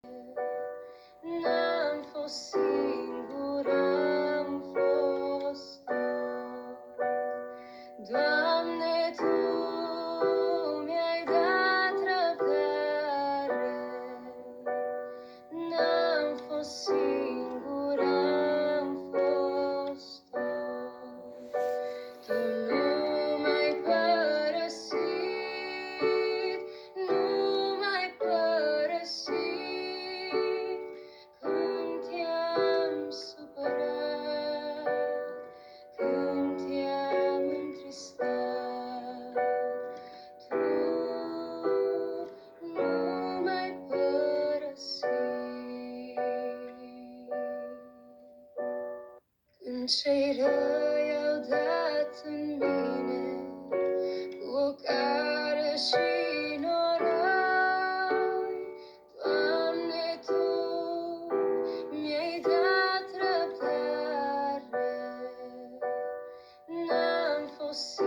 N-am fost singur, am fost tot. Doamne, Tu mi-ai dat răbdare. N-am fost singur, am fost tot. Tu nu m-ai părăsit, nu m-ai părăsit. Când te-am supărat, când te-am întristat, Tu nu m-ai părăsit. Când cei răi au dat în mine cu ocară și noroi, Doamne, Tu mi-ai dat răbdare. N-am fost